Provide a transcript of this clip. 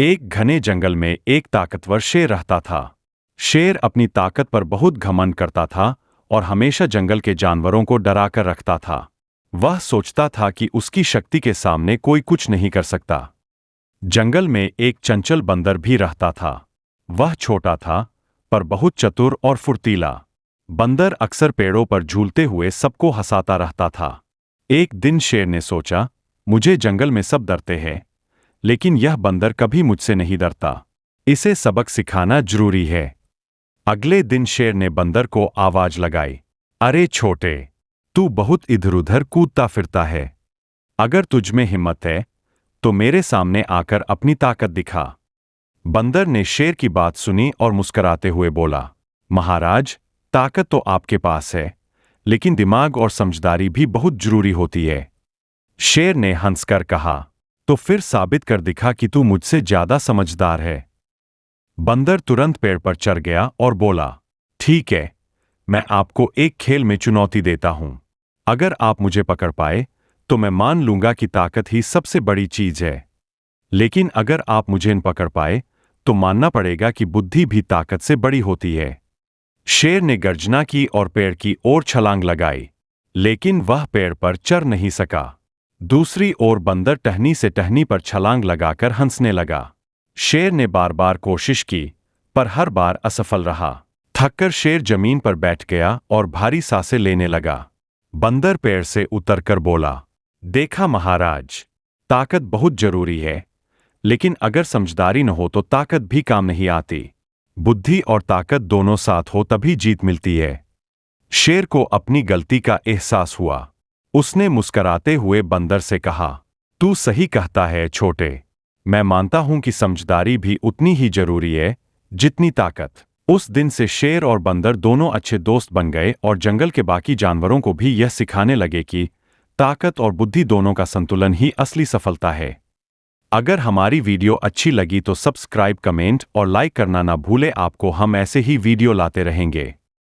एक घने जंगल में एक ताकतवर शेर रहता था। शेर अपनी ताकत पर बहुत घमंड करता था और हमेशा जंगल के जानवरों को डरा कर रखता था। वह सोचता था कि उसकी शक्ति के सामने कोई कुछ नहीं कर सकता। जंगल में एक चंचल बंदर भी रहता था। वह छोटा था, पर बहुत चतुर और फुर्तीला। बंदर अक्सर पेड़ों पर झूलते हुए सबको हंसाता रहता था। एक दिन शेर ने सोचा, मुझे जंगल में सब डरते हैं, लेकिन यह बंदर कभी मुझसे नहीं डरता। इसे सबक सिखाना जरूरी है। अगले दिन शेर ने बंदर को आवाज लगाई, अरे छोटे, तू बहुत इधर-उधर कूदता फिरता है। अगर तुझ में हिम्मत है तो मेरे सामने आकर अपनी ताकत दिखा। बंदर ने शेर की बात सुनी और मुस्कुराते हुए बोला, महाराज, ताकत तो आपके पास है, लेकिन दिमाग और समझदारी भी बहुत जरूरी होती है। शेर ने हंसकर कहा, तो फिर साबित कर दिखा कि तू मुझसे ज्यादा समझदार है। बंदर तुरंत पेड़ पर चढ़ गया और बोला, ठीक है, मैं आपको एक खेल में चुनौती देता हूं। अगर आप मुझे पकड़ पाए तो मैं मान लूंगा कि ताकत ही सबसे बड़ी चीज है, लेकिन अगर आप मुझे न पकड़ पाए तो मानना पड़ेगा कि बुद्धि भी ताकत से बड़ी होती है। शेर ने गर्जना की और पेड़ की ओर छलांग लगाई, लेकिन वह पेड़ पर चढ़ नहीं सका। दूसरी ओर बंदर टहनी से टहनी पर छलांग लगाकर हंसने लगा। शेर ने बार बार कोशिश की, पर हर बार असफल रहा। थककर शेर जमीन पर बैठ गया और भारी सांसें लेने लगा। बंदर पेड़ से उतरकर बोला, देखा महाराज, ताकत बहुत जरूरी है, लेकिन अगर समझदारी न हो तो ताकत भी काम नहीं आती। बुद्धि और ताकत दोनों साथ हो तभी जीत मिलती है। शेर को अपनी गलती का एहसास हुआ। उसने मुस्कुराते हुए बंदर से कहा, तू सही कहता है छोटे, मैं मानता हूं कि समझदारी भी उतनी ही जरूरी है जितनी ताकत। उस दिन से शेर और बंदर दोनों अच्छे दोस्त बन गए और जंगल के बाकी जानवरों को भी यह सिखाने लगे कि ताकत और बुद्धि दोनों का संतुलन ही असली सफलता है। अगर हमारी वीडियो अच्छी लगी तो सब्सक्राइब, कमेंट और लाइक करना ना भूले। आपको हम ऐसे ही वीडियो लाते रहेंगे।